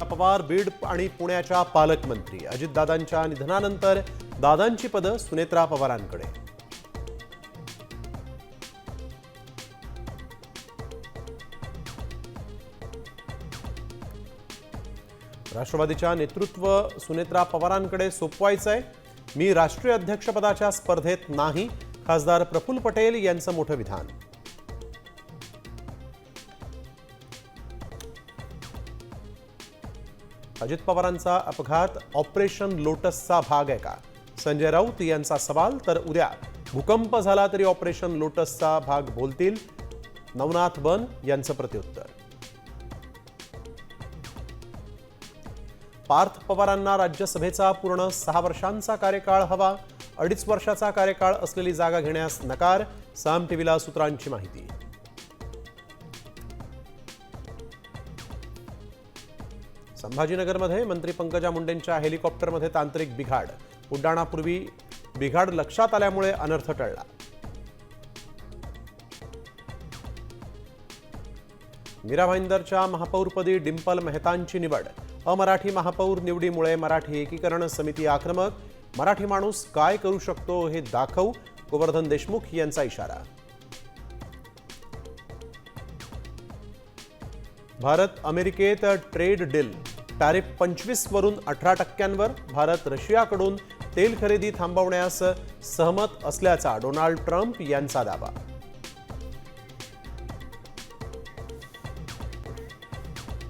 पवार बीड आणि पुण्याच्या पालकमंत्री. अजितदादांच्या निधनानंतर दादांची पदं सुनेत्रा पवारांकडे. राष्ट्रवादीच्या नेतृत्व सुनेत्रा पवारांकडे सोपवायचंय. मी राष्ट्रीय अध्यक्षपदाच्या स्पर्धेत नाही, खासदार प्रफुल्ल पटेल यांचं मोठं विधान. अजित पवारांचा अपघात ऑपरेशन लोटसचा भाग आहे का? संजय राऊत यांचा सवाल. तर उद्या भूकंप झाला तरी ऑपरेशन लोटसचा भाग बोलतील, नवनाथ बन यांचं प्रत्युत्तर. पार्थ पवारांना राज्यसभेचा पूर्ण 6 वर्षांचा कार्यकाळ हवा. 2.5 वर्षाचा कार्यकाळ असलेली जागा घेण्यास नकार. साम टीव्हीला सूत्रांची माहिती. संभाजीनगरमध्ये मंत्री पंकजा मुंडेंच्या हेलिकॉप्टरमध्ये तांत्रिक बिघाड. उड्डाणापूर्वी बिघाड लक्षात आल्यामुळे अनर्थ टळला. मीरा भाईंदरच्या महापौरपदी डिंपल मेहतांची निवड. अमराठी महापौर निवडीमुळे मराठी एकीकरण समिती आक्रमक. मराठी माणूस काय करू शकतो हे दाखवू, गोवर्धन देशमुख यांचा इशारा. भारत अमेरिकेत ट्रेड डील. टॅरिफ 25 वरून 18%वर. भारत रशियाकडून तेल खरेदी थांबवण्यास सहमत असल्याचा डोनाल्ड ट्रम्प यांचा दावा.